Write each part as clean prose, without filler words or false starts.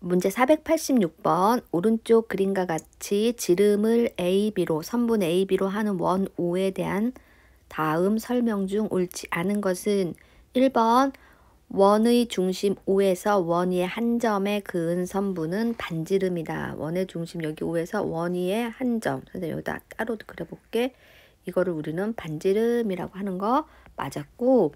문제 486번 오른쪽 그림과 같이 지름을 AB로 선분 AB로 하는 원 O에 대한 다음 설명 중 옳지 않은 것은 1번 원의 중심 O에서 원위의 한 점에 그은 선분은 반지름이다. 원의 중심 여기 O에서 원위의 한 점. 선생님 여기다 따로 그려볼게. 이거를 우리는 반지름이라고 하는 거 맞았고,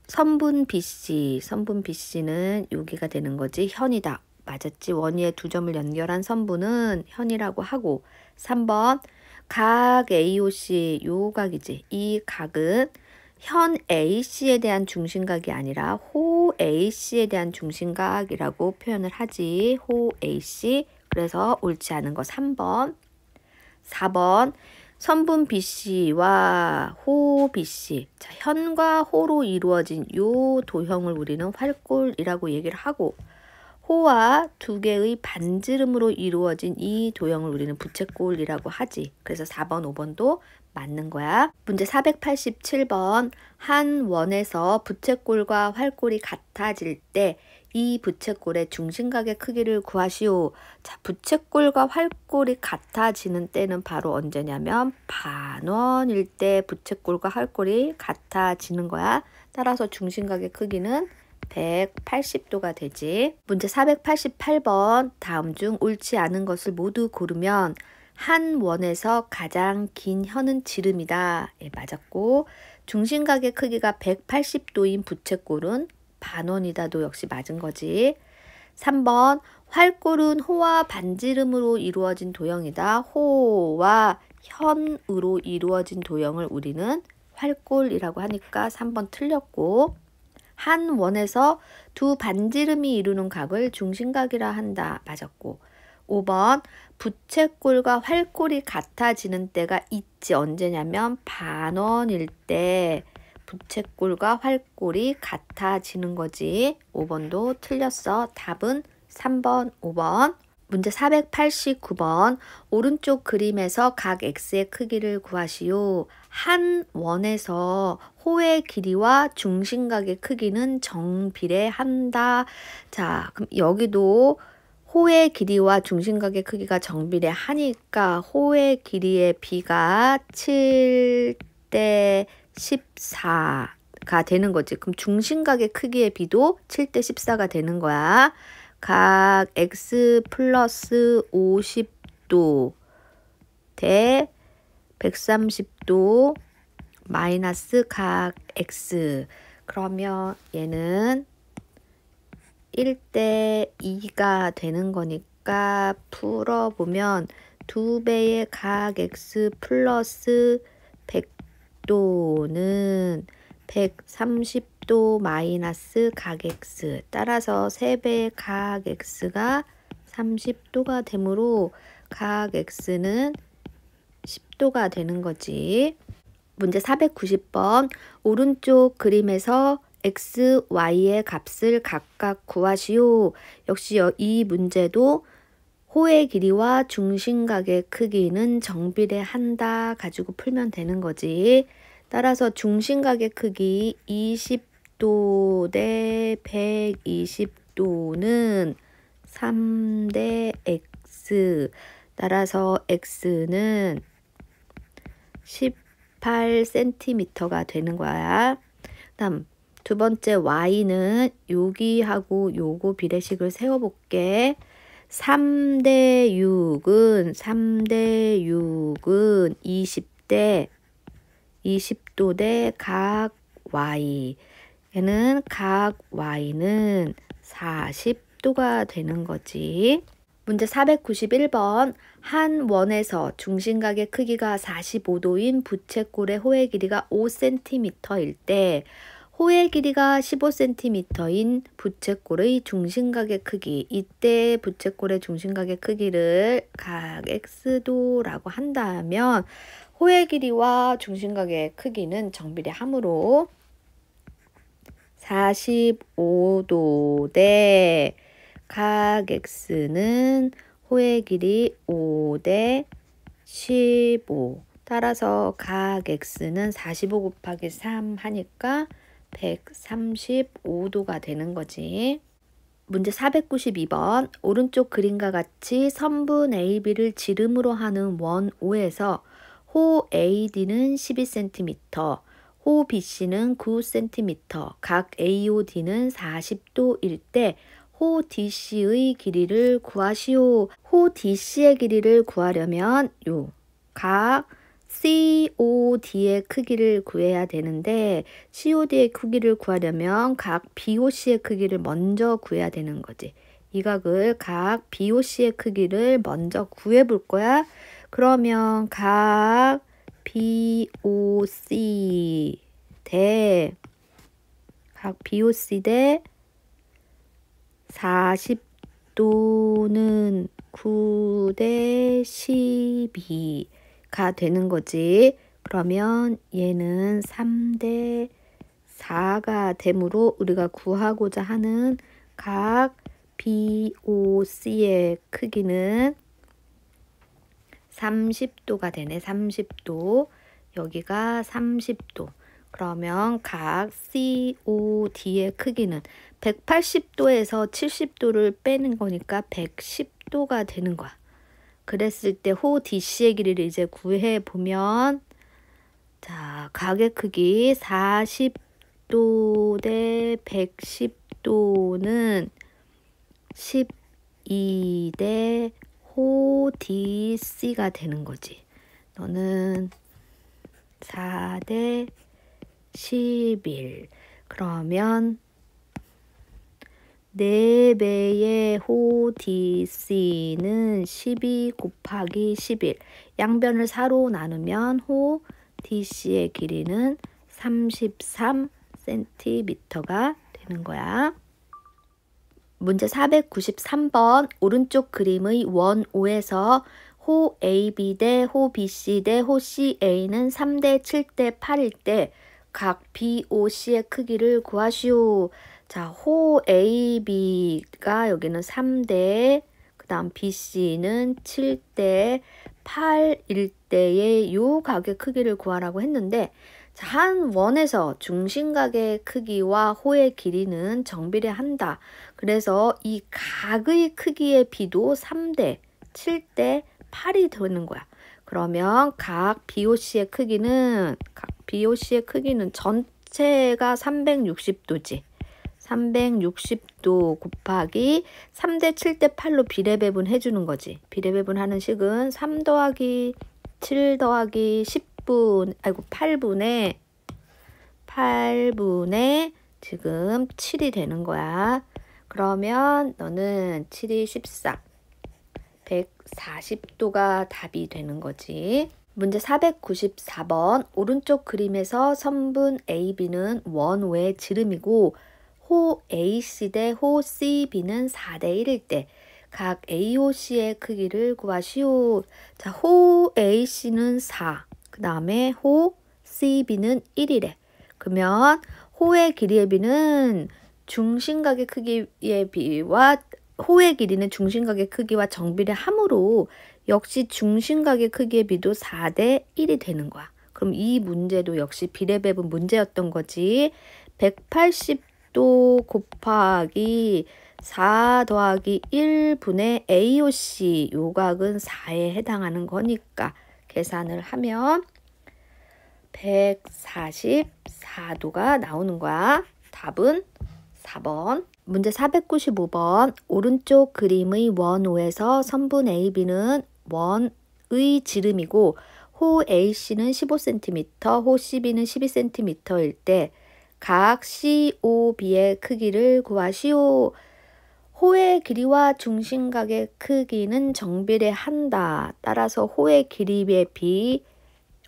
선분 BC는 여기가 되는 거지. 현이다. 맞았지. 원위의 두 점을 연결한 선분은 현이라고 하고, 3번 각 AOC 요 각이지. 이 각은 현 AC에 대한 중심각이 아니라 호 AC에 대한 중심각이라고 표현을 하지. 호 AC. 그래서 옳지 않은 거 3번. 4번 선분 BC와 호 BC. 자, 현과 호로 이루어진 요 도형을 우리는 활골이라고 얘기를 하고, 호와 두 개의 반지름으로 이루어진 이 도형을 우리는 부채꼴이라고 하지. 그래서 4번, 5번도 맞는 거야. 문제 487번 한 원에서 부채꼴과 활골이 같아질 때 이 부채꼴의 중심각의 크기를 구하시오. 자, 부채꼴과 활골이 같아지는 때는 바로 언제냐면 반원일 때 부채꼴과 활골이 같아지는 거야. 따라서 중심각의 크기는 180도가 되지. 문제 488번 다음 중 옳지 않은 것을 모두 고르면 한 원에서 가장 긴 현은 지름이다. 예, 맞았고, 중심각의 크기가 180도인 부채꼴은 반원이다도 역시 맞은 거지. 3번 활골은 호와 반지름으로 이루어진 도형이다. 호와 현으로 이루어진 도형을 우리는 활골이라고 하니까 3번 틀렸고, 한 원에서 두 반지름이 이루는 각을 중심각이라 한다. 맞았고, 5번 부채꼴과 활골이 같아지는 때가 있지. 언제냐면 반원일 때 부채꼴과 활골이 같아지는 거지. 5번도 틀렸어. 답은 3번, 5번. 문제 489번 오른쪽 그림에서 각 X의 크기를 구하시오. 한 원에서 호의 길이와 중심각의 크기는 정비례한다. 자, 그럼 여기도 호의 길이와 중심각의 크기가 정비례하니까 호의 길이의 비가 7대 14가 되는 거지. 그럼 중심각의 크기의 비도 7대 14가 되는 거야. 각 X 플러스 50도 대 130도 마이너스 각 X. 그러면 얘는 1대 2가 되는 거니까 풀어보면 2배의 각 X 플러스 100도는 130도 마이너스 각 X. 따라서 3배의 각 X가 30도가 되므로 각 X는 10도가 되는 거지. 문제 490번 오른쪽 그림에서 X, Y의 값을 각각 구하시오. 역시 이 문제도 호의 길이와 중심각의 크기는 정비례한다 가지고 풀면 되는 거지. 따라서 중심각의 크기 20도 대 120도는 3대 X. 따라서 X는 18cm가 되는 거야. 다음 두 번째 Y는 여기하고 요거 비례식을 세워볼게. 3대 6은 20도 대 각 Y. 얘는 각 Y는 40도가 되는 거지. 문제 491번 한 원에서 중심각의 크기가 45도인 부채꼴의 호의 길이가 5cm일 때 호의 길이가 15cm인 부채꼴의 중심각의 크기, 이때 부채꼴의 중심각의 크기를 각 X도라고 한다면 호의 길이와 중심각의 크기는 정비례하므로 45도 대 각 X는 호의 길이 5대 15. 따라서 각 X는 45 곱하기 3 하니까 135도가 되는 거지. 문제 492번 오른쪽 그림과 같이 선분 AB를 지름으로 하는 원 O에서 호 AD는 12cm, 호 BC는 9cm, 각 AOD는 40도일 때 호 DC의 길이를 구하시오. 호 DC의 길이를 구하려면 각 COD의 크기를 구해야 되는데 COD의 크기를 구하려면 각 BOC의 크기를 먼저 구해야 되는 거지. 이 각을 각 BOC의 크기를 먼저 구해 볼 거야. 그러면 각 BOC 대 40도는 9 대 12가 되는 거지. 그러면 얘는 3 대 4가 되므로 우리가 구하고자 하는 각 BOC의 크기는 30도가 되네. 30도. 여기가 30도. 그러면 각 COD의 크기는 180도에서 70도를 빼는 거니까 110도가 되는 거야. 그랬을 때 호 DC의 길이를 이제 구해 보면 자, 각의 크기 40도 대 110도는 12 대 호 DC가 되는 거지. 너는 4 대 11. 그러면 4배의 호 DC는 12 곱하기 11. 양변을 4로 나누면 호 DC의 길이는 33cm가 되는 거야. 문제 493번 오른쪽 그림의 원 O에서 호 AB 대 호 BC 대 호 CA는 3 대 7 대 8일 때 각 BOC의 크기를 구하시오. 자, 호 AB가 여기는 3대, 그 다음 BC는 7대 8일 때의 요 각의 크기를 구하라고 했는데 자, 한 원에서 중심각의 크기와 호의 길이는 정비례한다. 그래서 이 각의 크기의 비도 3대 7대 8이 되는 거야. 그러면 각 BOC의 크기는 전체가 360도지. 360도 곱하기 3대 7대 8로 비례배분 해주는 거지. 비례배분하는 식은 3 더하기 7 더하기 8분의 지금 7이 되는 거야. 그러면 너는 7이 14, 140도가 답이 되는 거지. 문제 494번 오른쪽 그림에서 선분 AB는 원 O의 지름이고 호 AC 대 호 CB는 4 대 1일 때 각 AOC의 크기를 구하시오. 자, 호 AC는 4, 그 다음에 호 CB는 1이래. 그러면 호의 길이의 비는 중심각의 크기의 비와 호의 길이는 중심각의 크기와 정비례하므로 역시 중심각의 크기의 비도 4 대 1이 되는 거야. 그럼 이 문제도 역시 비례배분 문제였던 거지. 180도 곱하기 4 더하기 1분의 AOC 요 각은 4에 해당하는 거니까 계산을 하면 144도가 나오는 거야. 답은 4번. 문제 495번 오른쪽 그림의 원 O에서 선분 AB는 원의 지름이고 호 AC는 15cm, 호 CB는 12cm일 때 각 COB의 크기를 구하시오. 호의 길이와 중심각의 크기는 정비례한다. 따라서 호의 길이의 비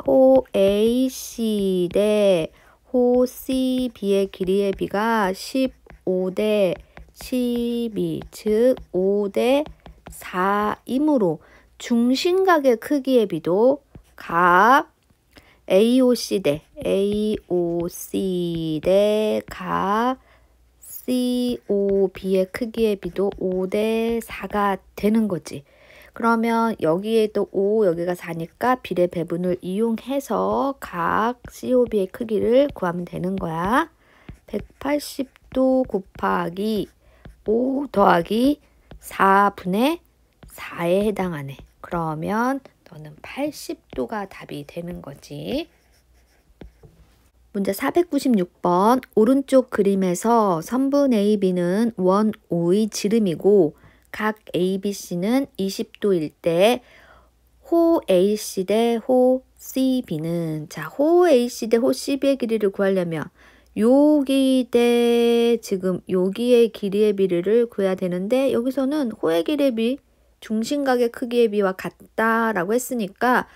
호 AC 대 호 CB의 길이의 비가 15 대 12, 즉 5 대 4이므로 중심각의 크기의 비도 각 AOC 대 각 COB의 크기의 비도 5 대 4가 되는 거지. 그러면 여기에도 5, 여기가 4니까 비례 배분을 이용해서 각 COB의 크기를 구하면 되는 거야. 180도 곱하기 5 더하기 4분의 4에 해당하네. 그러면 너는 80도가 답이 되는 거지. 문제 496번. 오른쪽 그림에서 선분 AB는 원 O의 지름이고 각 ABC는 20도일 때 호 AC 대 호 CB는, 자, 호 AC 대 호 CB의 길이를 구하려면 여기 대 지금 여기의 길이의 비례를 구해야 되는데, 여기서는 호의 길이의 비, 중심각의 크기의 비와 같다라고 했으니까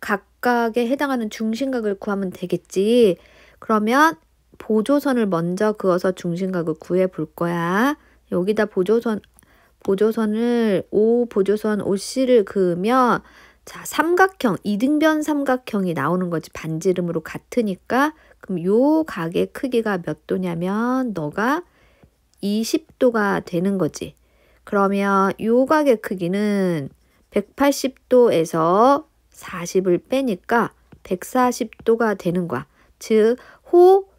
각각에 해당하는 중심각을 구하면 되겠지. 그러면 보조선을 먼저 그어서 중심각을 구해 볼 거야. 여기다 보조선을 보조선 OC를 그으면, 자, 삼각형, 이등변 삼각형이 나오는 거지. 반지름으로 같으니까. 그럼 요 각의 크기가 몇 도냐면 너가 20도가 되는 거지. 그러면 요 각의 크기는 180도에서 40을 빼니까 140도가 되는 거야. 즉, 호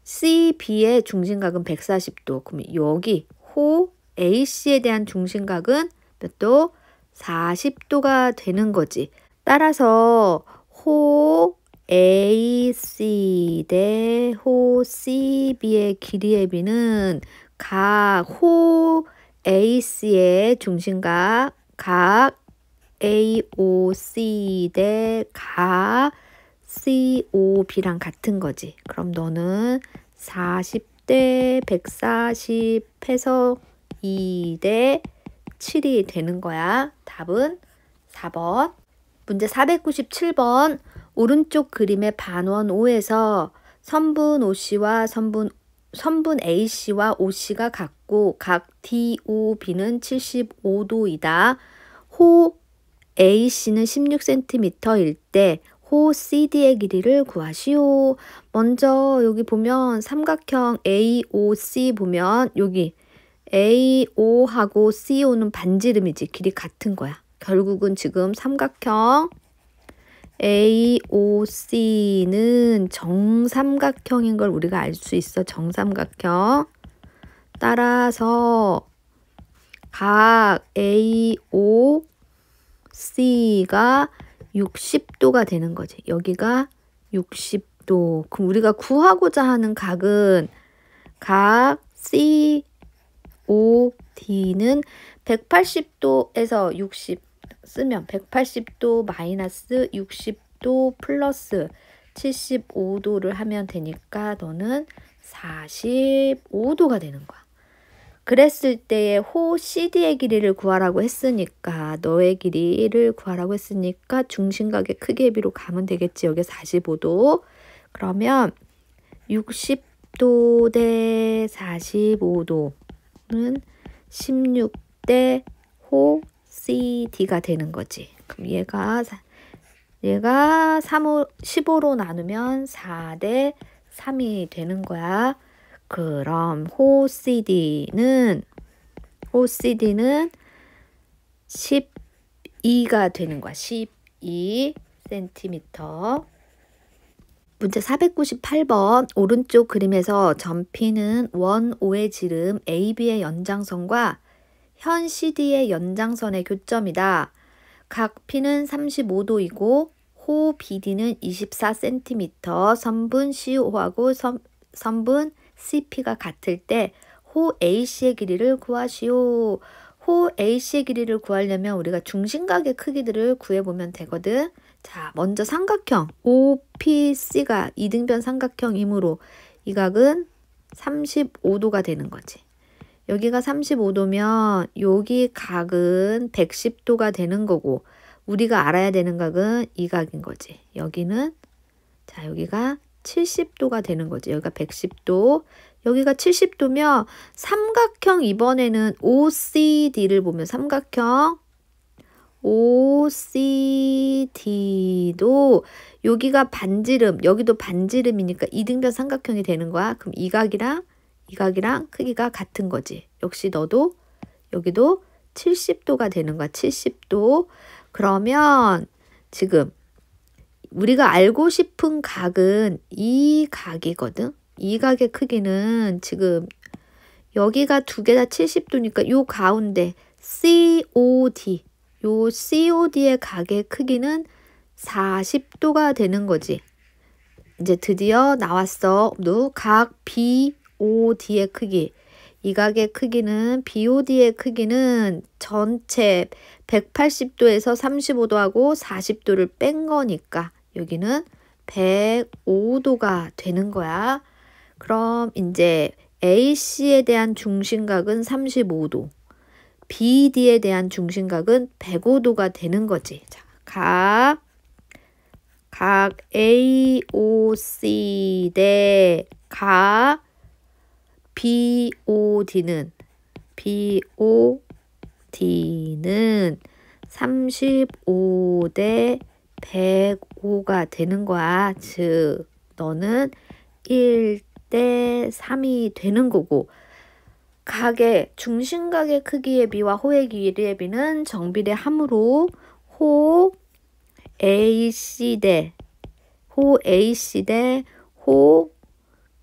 CB의 중심각은 140도. 그럼 여기 호 AC에 대한 중심각은 몇 도? 40도가 되는 거지. 따라서 호 AC 대 호 CB의 길이의 비는 각 호 AC의 중심각 각 AOC 대 각 COB랑 같은 거지. 그럼 너는 40대 140 해서 2대 7이 되는 거야. 답은 4번. 문제 497번. 오른쪽 그림의 반원 O에서 선분 OC와 선분 AC와 OC가 같고 각 DOB는 75도이다. 호 AC는 16cm일 때 호 CD의 길이를 구하시오. 먼저 여기 보면 삼각형 AOC 보면 여기 AO하고 CO는 반지름이지. 길이 같은 거야. 결국은 지금 삼각형 AOC는 정삼각형인 걸 우리가 알 수 있어. 정삼각형. 따라서 각 AOC가 60도가 되는 거지. 여기가 60도. 그럼 우리가 구하고자 하는 각은 각 COD는 180도에서 60 쓰면 180도 마이너스 60도 플러스 75도를 하면 되니까 너는 45도가 되는 거야. 그랬을 때에 호 CD의 길이를 구하라고 했으니까 너의 길이를 구하라고 했으니까 중심각의 크기의 비로 가면 되겠지. 여기 45도. 그러면 60도 대 45도는 16대 호 CD가 되는 거지. 그럼 얘가 15로 나누면 4대 3이 되는 거야. 그럼 호 CD는 12가 되는 거야. 12cm. 문제 498번. 오른쪽 그림에서 점 P는 원 O의 지름 AB의 연장선과 현 CD의 연장선의 교점이다. 각 P는 35도이고 호 BD는 24cm, 선분 CO하고 선분 CP가 같을 때 호 AC의 길이를 구하시오. 호 AC의 길이를 구하려면 우리가 중심각의 크기들을 구해보면 되거든. 자, 먼저 삼각형 OPC가 이등변 삼각형이므로 이 각은 35도가 되는 거지. 여기가 35도면 여기 각은 110도가 되는 거고 우리가 알아야 되는 각은 이 각인 거지. 여기는, 자, 여기가 70도가 되는 거지. 여기가 110도. 여기가 70도면 삼각형 이번에는 OCD를 보면 삼각형 OCD도 여기가 반지름, 여기도 반지름이니까 이등변 삼각형이 되는 거야. 그럼 이 각이랑 크기가 같은 거지. 역시 너도 여기도 70도가 되는 거야. 70도. 그러면 지금 우리가 알고 싶은 각은 이 각이거든. 이 각의 크기는 지금 여기가 두 개 다 70도니까 요 가운데 COD, 요 COD의 각의 크기는 40도가 되는 거지. 이제 드디어 나왔어. 각 BOD의 크기. 이 각의 크기는 BOD의 크기는 전체 180도에서 35도하고 40도를 뺀 거니까 여기는 105도가 되는 거야. 그럼 이제 AC에 대한 중심각은 35도, BD에 대한 중심각은 105도가 되는 거지. 자, 각 AOC 대 각 BOD는 35 대 105가 되는 거야. 즉 너는 1대 3이 되는 거고, 각의 중심각의 크기의 비와 호의 길이의 비는 정비례함으로 호 AC 대 호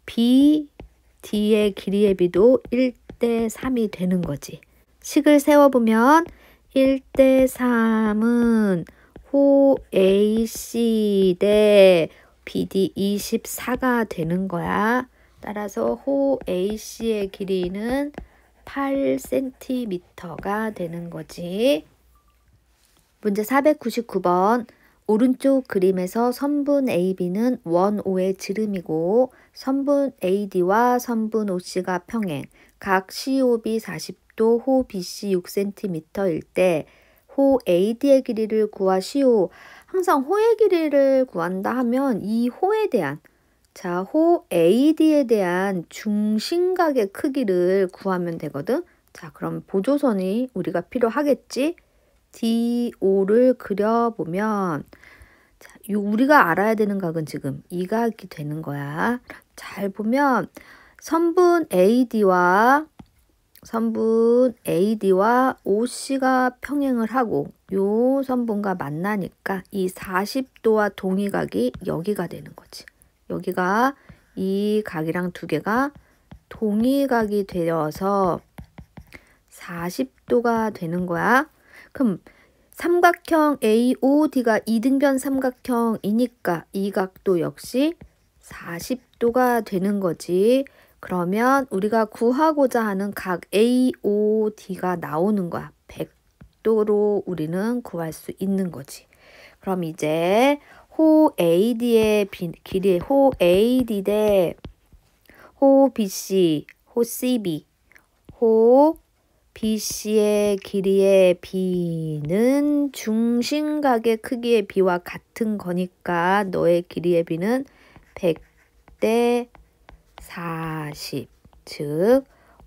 BD의 길이의 비도 1대 3이 되는 거지. 식을 세워보면 1대 3은 호 AC 대 BD 24가 되는 거야. 따라서 호 AC의 길이는 8cm가 되는 거지. 문제 499번. 오른쪽 그림에서 선분 AB는 원 O의 지름이고 선분 AD와 선분 OC가 평행, 각 COB 40도, 호 BC 6cm일 때 호 AD의 길이를 구하시오. 항상 호의 길이를 구한다 하면 이 호에 대한, 자, 호 AD에 대한 중심각의 크기를 구하면 되거든. 자, 그럼 보조선이 우리가 필요하겠지? DO를 그려보면, 자, 우리가 알아야 되는 각은 지금 이 각이 되는 거야. 잘 보면 선분 AD와 OC가 평행을 하고 요 선분과 만나니까 이 40도와 동의각이 여기가 되는 거지. 여기가 이 각이랑 두 개가 동의각이 되어서 40도가 되는 거야. 그럼 삼각형 AOD가 이등변 삼각형이니까 이 각도 역시 40도가 되는 거지. 그러면 우리가 구하고자 하는 각 AOD가 나오는 거야. 100도로 우리는 구할 수 있는 거지. 그럼 이제 호 AD의 길이, 호 AD 대 호 BC, 호 CB, 호 BC의 길이의 비는 중심각의 크기의 비와 같은 거니까 너의 길이의 비는 100대 40, 즉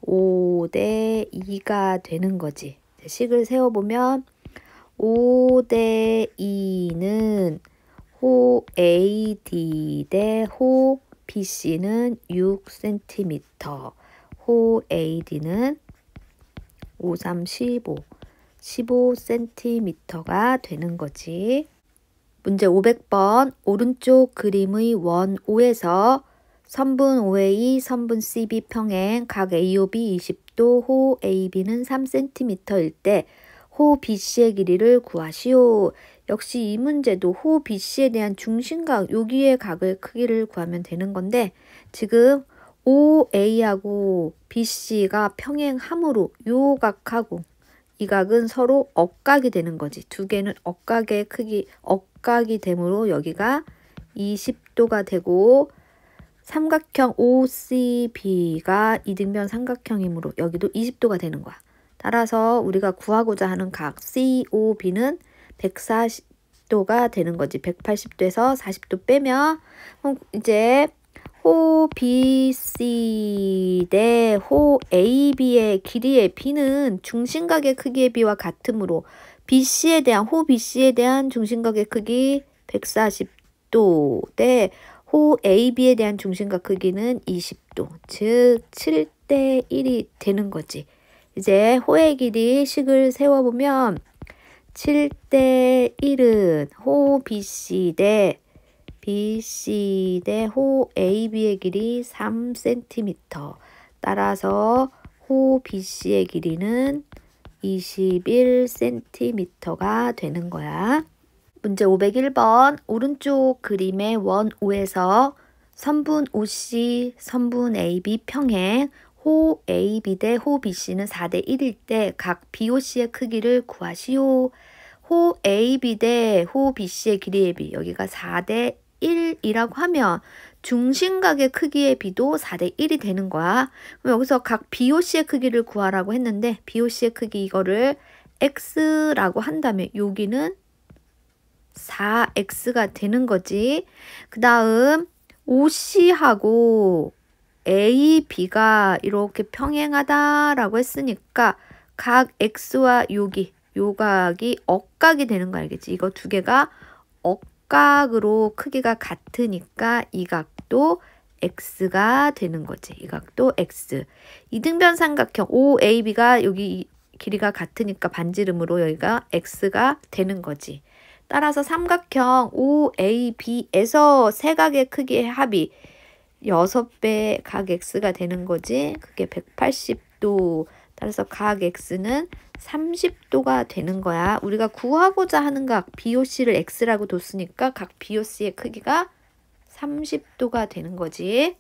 5대 2가 되는 거지. 식을 세워보면 5대 2는 호 AD 대 호 BC는 6cm, 호 AD는 5, 3, 15cm가 되는 거지. 문제 500번. 오른쪽 그림의 원 O에서 선분 OA, 선분 CB 평행, 각 AOB 20도, 호 AB는 3cm일 때 호 BC의 길이를 구하시오. 역시 이 문제도 호 BC에 대한 중심각, 여기의 각의 크기를 구하면 되는 건데 지금 OA하고 BC가 평행함으로 요 각하고 이 각은 서로 억각이 되는 거지. 두 개는 억각의 크기, 억각이 되므로 여기가 20도가 되고 삼각형 OCB가 이등변 삼각형이므로 여기도 20도가 되는 거야. 따라서 우리가 구하고자 하는 각 COB는 140도가 되는 거지. 180도에서 40도 빼면 이제 호 BC 대 호 AB의 길이의 B는 중심각의 크기의 B와 같으므로 호 BC에 대한 중심각의 크기 140도 대 호 AB에 대한 중심각 크기는 20도, 즉 7대 1이 되는 거지. 이제 호의 길이 식을 세워보면 7대 1은 호 BC 대 호 AB의 길이 3cm. 따라서 호 BC의 길이는 21cm가 되는 거야. 문제 501번 오른쪽 그림의 원 O에서 선분 OC, 선분 AB 평행 호 AB 대 호 BC는 4대 1일 때 각 BOC의 크기를 구하시오. 호 AB 대 호 BC의 길이의 비 여기가 4대 1이라고 하면 중심각의 크기의 비도 4대 1이 되는 거야. 그럼 여기서 각 BOC의 크기를 구하라고 했는데 BOC의 크기 이거를 X라고 한다면 여기는 4X가 되는 거지. 그 다음 OC하고 AB가 이렇게 평행하다라고 했으니까 각 X와 요 각이 억각이 되는 거 알겠지? 이거 두 개가 억각으로 크기가 같으니까 이 각도 X가 되는 거지. 이 각도 X. 이등변 삼각형 OAB가 여기 길이가 같으니까 반지름으로 여기가 X가 되는 거지. 따라서 삼각형 OAB에서 세 각의 크기의 합이 6배 각 X가 되는 거지. 그게 180도. 따라서 각 X는 30도가 되는 거야. 우리가 구하고자 하는 각 BOC를 X라고 뒀으니까 각 BOC의 크기가 30도가 되는 거지.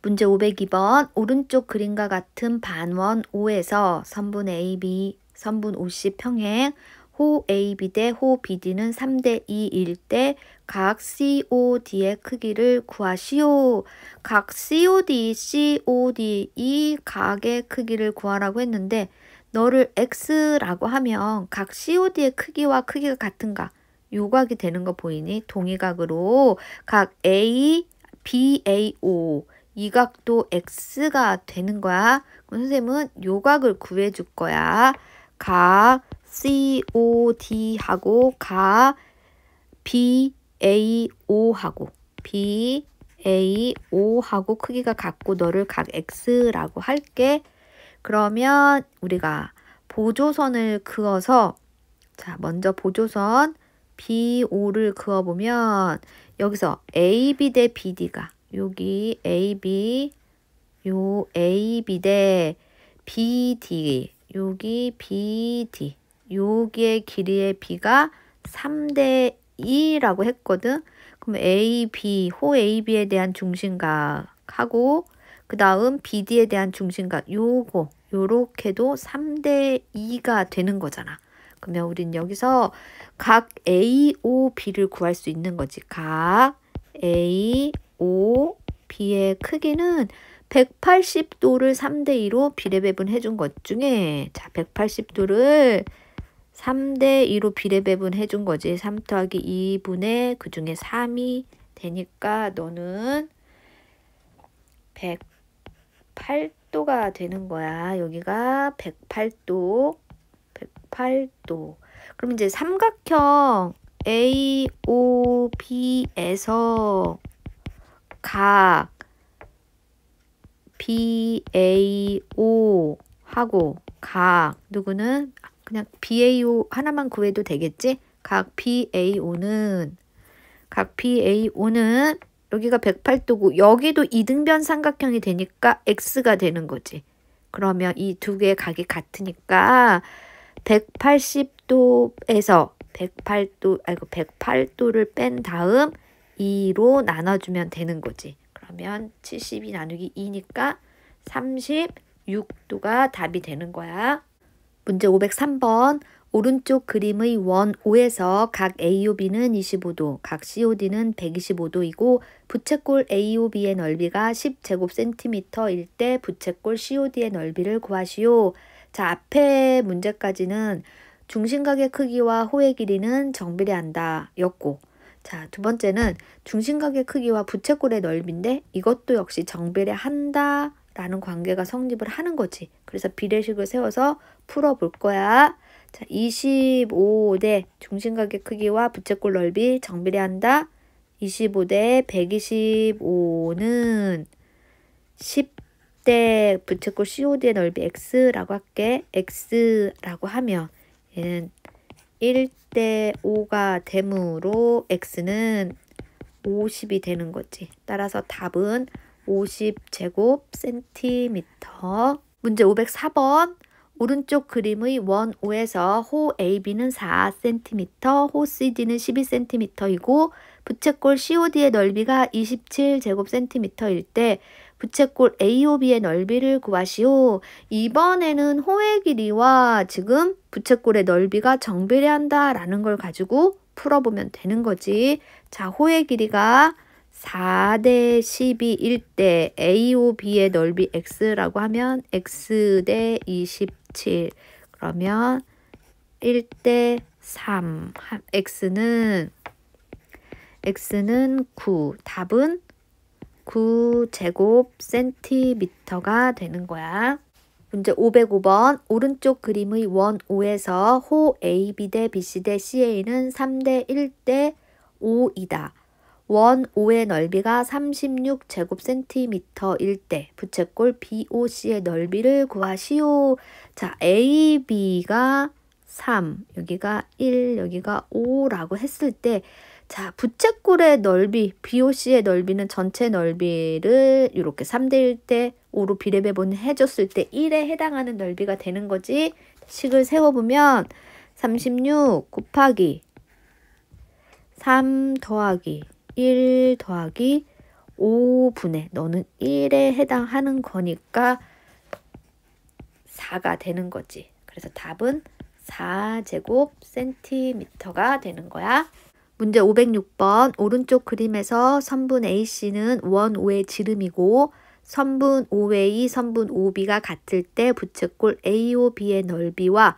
문제 502번 오른쪽 그림과 같은 반원 O에서 선분 AB, 선분 OC 평행 호 AB 대 호 BD는 3대 2일 때 각 COD의 크기를 구하시오. 각 COD, COD 이 각의 크기를 구하라고 했는데 너를 X라고 하면 각 COD의 크기와 크기가 같은가? 요 각이 되는 거 보이니? 동의각으로 각 A, BAO 이 각도 X가 되는 거야. 그럼 선생님은 요 각을 구해줄 거야. 각 COD하고 각 BAO하고 크기가 같고 너를 각 X라고 할게. 그러면 우리가 보조선을 그어서 자 먼저 보조선 BO를 그어보면 여기서 AB 대 BD가 여기 AB 요 AB 대 BD 여기 BD 여기의 길이의 B가 3대 2라고 했거든. 그럼 AB, 호 AB에 대한 중심각하고 그 다음 BD에 대한 중심각 요렇게도 3대 2가 되는 거잖아. 그러면 우린 여기서 각 AOB를 구할 수 있는 거지. 각 AOB의 크기는 180도를 3대 2로 비례배분 해준 것 중에 자 180도를 3대 2로 비례배분 해준 거지. 3 더하기 2분의 그 중에 3이 되니까 너는 108도가 되는 거야. 여기가 108도. 그럼 이제 삼각형 AOB에서 각 BAO 하고 각 누구는 그냥 BAO 하나만 구해도 되겠지? 각 BAO는 여기가 108도고 여기도 이등변 삼각형이 되니까 X가 되는 거지. 그러면 이 두 개의 각이 같으니까 180도에서 108도를 뺀 다음 2로 나눠주면 되는 거지. 그러면 72 나누기 2니까 36도가 답이 되는 거야. 문제 503번 오른쪽 그림의 원 O에서 각 AOB는 25도, 각 COD는 125도이고 부채꼴 AOB의 넓이가 10제곱센티미터일 때 부채꼴 COD의 넓이를 구하시오. 자, 앞에 문제까지는 중심각의 크기와 호의 길이는 정비례한다 였고 자, 두 번째는 중심각의 크기와 부채꼴의 넓이인데 이것도 역시 정비례한다 라는 관계가 성립을 하는 거지. 그래서 비례식을 세워서 풀어볼 거야. 자, 25대 중심각의 크기와 부채꼴 넓이 정비례한다. 25대 125는 10대 부채꼴 COD의 넓이 X라고 할게. X라고 하면 얘는 1대 5가 되므로 X는 50이 되는 거지. 따라서 답은 50제곱센티미터. 문제 504번. 오른쪽 그림의 원 O에서 호 AB는 4cm, 호 CD는 12cm이고 부채꼴 COD의 넓이가 27제곱cm일 때 부채꼴 AOB의 넓이를 구하시오. 이번에는 호의 길이와 지금 부채꼴의 넓이가 정비례한다 라는 걸 가지고 풀어보면 되는 거지. 자, 호의 길이가 4대 12일 때 AOB의 넓이 x라고 하면 x 대 27. 그러면 1대 3. x는 9. 답은 9제곱센티미터가 되는 거야. 문제 505번. 오른쪽 그림의 원 O에서 호 AB 대 BC 대 CA는 3대 1대 5이다. 원 O의 넓이가 36제곱센티미터일 때 부채꼴 BOC의 넓이를 구하시오. 자, AB가 3, 여기가 1, 여기가 5라고 했을 때 자, 부채꼴의 넓이, BOC의 넓이는 전체 넓이를 이렇게 3대 1 대 5로 비례배분 해줬을 때 1에 해당하는 넓이가 되는 거지. 식을 세워보면 36 곱하기 3 더하기 1 더하기 5분의 너는 1에 해당하는 거니까 4가 되는 거지. 그래서 답은 4제곱센티미터가 되는 거야. 문제 506번. 오른쪽 그림에서 선분 AC는 원 O의 지름이고 선분 OA, 선분 OB가 같을 때 부채꼴 AOB의 넓이와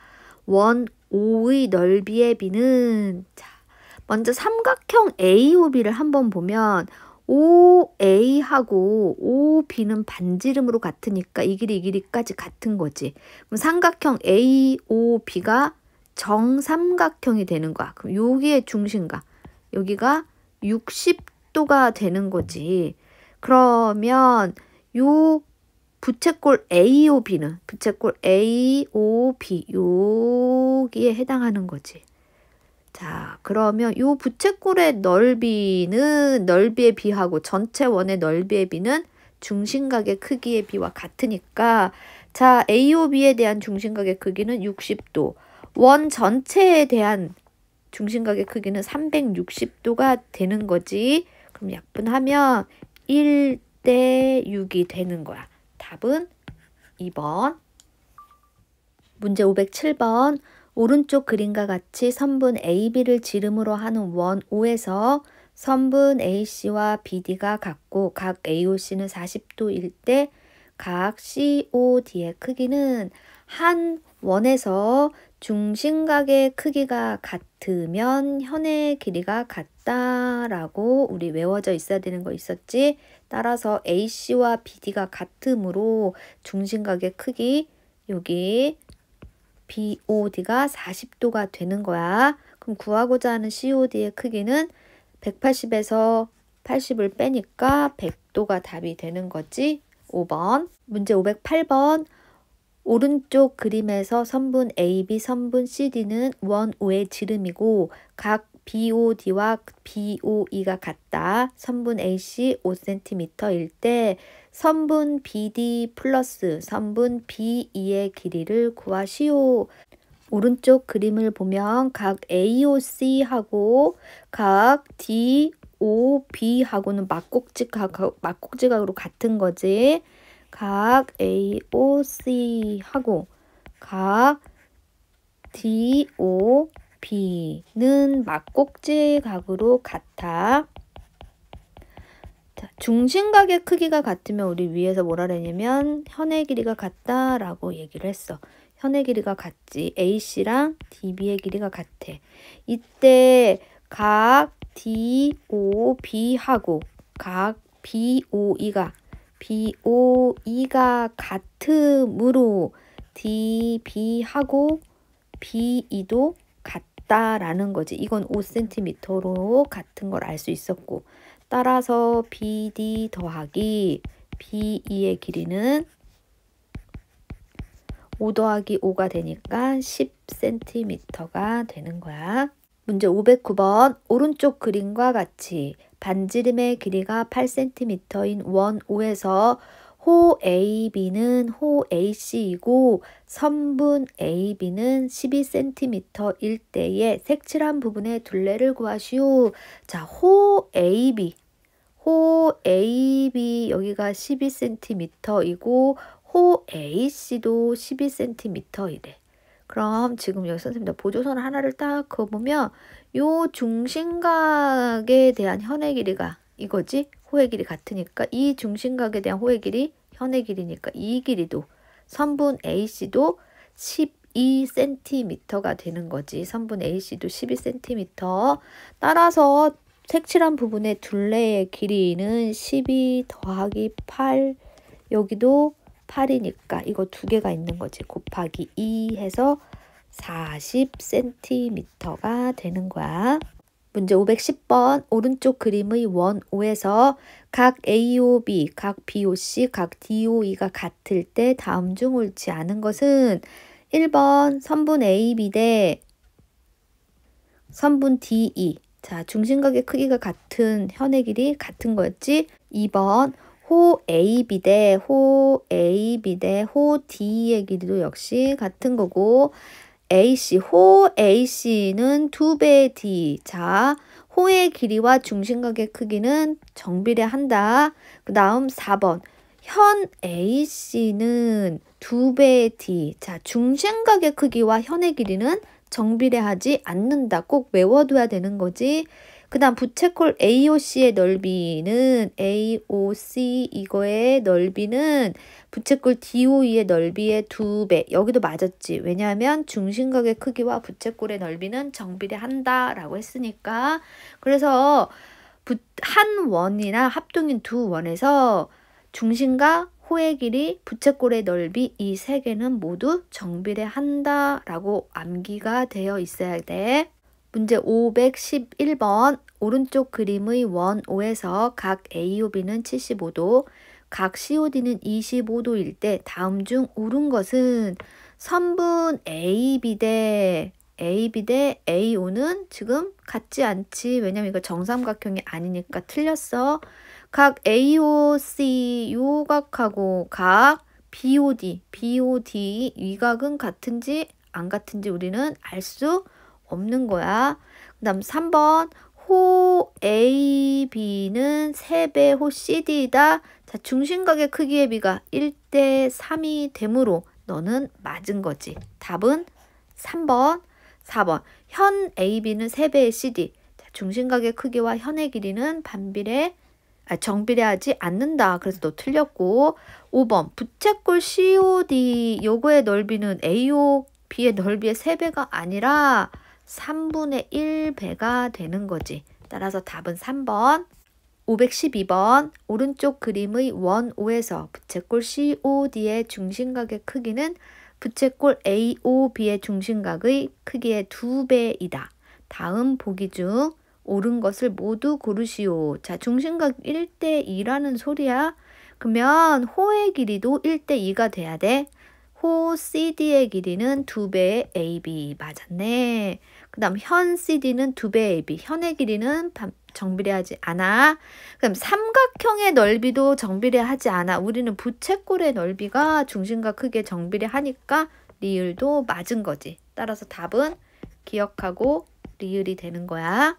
원 O의 넓이의 비는 자, 먼저 삼각형 AOB를 한번 보면 OA하고 OB는 반지름으로 같으니까 이 길이 이 길이까지 같은 거지. 그럼 삼각형 AOB가 정삼각형이 되는 거야. 그럼 여기의 중심가 여기가 60도가 되는 거지. 그러면 요 부채꼴 AOB는 부채꼴 AOB 여기에 해당하는 거지. 자, 그러면 요 부채꼴의 넓이는 넓이의 비하고 전체 원의 넓이의 비는 중심각의 크기의 비와 같으니까 자, AOB에 대한 중심각의 크기는 60도, 원 전체에 대한 중심각의 크기는 360도가 되는 거지. 그럼 약분하면 1대 6이 되는 거야. 답은 2번. 문제 507번. 오른쪽 그림과 같이 선분 AB를 지름으로 하는 원 O에서 선분 AC와 BD가 같고 각 AOC는 40도일 때 각 COD의 크기는 한 원에서 중심각의 크기가 같으면 현의 길이가 같다라고 우리 외워져 있어야 되는 거 있었지? 따라서 AC와 BD가 같으므로 중심각의 크기 여기 BOD가 40도가 되는 거야. 그럼 구하고자 하는 COD의 크기는 180에서 80을 빼니까 100도가 답이 되는 거지. 5번. 문제 508번. 오른쪽 그림에서 선분 AB, 선분 CD는 원 O의 지름이고 각 BOD와 BOE가 같다. 선분 AC 5cm일 때 선분 BD 플러스 선분 BE의 길이를 구하시오. 오른쪽 그림을 보면 각 AOC하고 각 DOB하고는 막곡지각으로 같은 거지. 각 AOC하고 각 DOB는 막곡지각으로 같아. 자, 중심각의 크기가 같으면 우리 위에서 뭐라 그랬냐면 현의 길이가 같다라고 얘기를 했어. 현의 길이가 같지. AC랑 DB의 길이가 같아. 이때 각 DOB하고 각 BOE가 같으므로 DB하고 BE도 같다라는 거지. 이건 5cm로 같은 걸 알 수 있었고 따라서 BD 더하기 BE의 길이는 5 더하기 5가 되니까 10cm가 되는 거야. 문제 509번. 오른쪽 그림과 같이 반지름의 길이가 8cm인 원 O에서 호 AB는 호 AC이고 선분 AB는 12cm일 때에 색칠한 부분의 둘레를 구하시오. 자, 호 AB 여기가 12cm이고 호 AC도 12cm이래. 그럼 지금 여기 선생님 보조선 하나를 딱 그어보면 요 중심각에 대한 현의 길이가 이거지? 호의 길이 같으니까 이 중심각에 대한 호의 길이 현의 길이니까 이 길이도 선분 AC도 12cm가 되는 거지. 선분 AC도 12cm. 따라서 색칠한 부분의 둘레의 길이는 12 더하기 8 여기도 8이니까 이거 두 개가 있는 거지. 곱하기 2 해서 40cm가 되는 거야. 문제 510번 오른쪽 그림의 원 O에서 각 AOB, 각 BOC, 각 DOE가 같을 때 다음 중 옳지 않은 것은 1번 선분 AB 대 선분 DE. 자, 중심각의 크기가 같은 현의 길이 같은 거였지. 2번 호 AB 대 호 DE의 길이도 역시 같은 거고 AC, 호 AC는 2배의 D. 자, 호의 길이와 중심각의 크기는 정비례한다. 그 다음 4번. 현 AC는 2배의 D. 자, 중심각의 크기와 현의 길이는 정비례하지 않는다. 꼭 외워둬야 되는 거지. 그 다음 부채꼴 AOC의 넓이는 AOC 이거의 넓이는 부채꼴 DOE의 넓이의 2배. 여기도 맞았지. 왜냐하면 중심각의 크기와 부채꼴의 넓이는 정비례한다 라고 했으니까. 그래서 한 원이나 합동인 두 원에서 중심각, 호의 길이, 부채꼴의 넓이 이 세 개는 모두 정비례한다 라고 암기가 되어 있어야 돼. 문제 511번 오른쪽 그림의 원 O에서 각 AOB는 75도, 각 COD는 25도일 때 다음 중 옳은 것은 선분 AB 대 AO는 지금 같지 않지. 왜냐면 이거 정삼각형이 아니니까 틀렸어. 각 AOC 요 각하고 각 BOD 이 각은 같은지 안 같은지 우리는 알 수 없는 거야. 그 다음 3번 호 AB는 3배 호 CD이다. 자, 중심각의 크기의 비가 1대 3이 되므로 너는 맞은 거지. 답은 3번. 4번 현 AB는 3배의 CD. 자, 중심각의 크기와 현의 길이는 정비례하지 않는다. 그래서 너 틀렸고 5번 부채꼴 COD 요거의 넓이는 AOB의 넓이의 3배가 아니라 3분의 1배가 되는 거지. 따라서 답은 3번. 512번 오른쪽 그림의 원 O에서 부채꼴 COD의 중심각의 크기는 부채꼴 AOB의 중심각의 크기의 2배이다. 다음 보기 중 옳은 것을 모두 고르시오. 자, 중심각 1대 2라는 소리야. 그러면 호의 길이도 1대 2가 돼야 돼. 호 CD의 길이는 2배의 AB. 맞았네. 그 다음 현 CD는 2배의 AB. 현의 길이는 정비례하지 않아. 그럼 삼각형의 넓이도 정비례하지 않아. 우리는 부채꼴의 넓이가 중심과 크게 정비례하니까 리을도 맞은 거지. 따라서 답은 기억하고 리을이 되는 거야.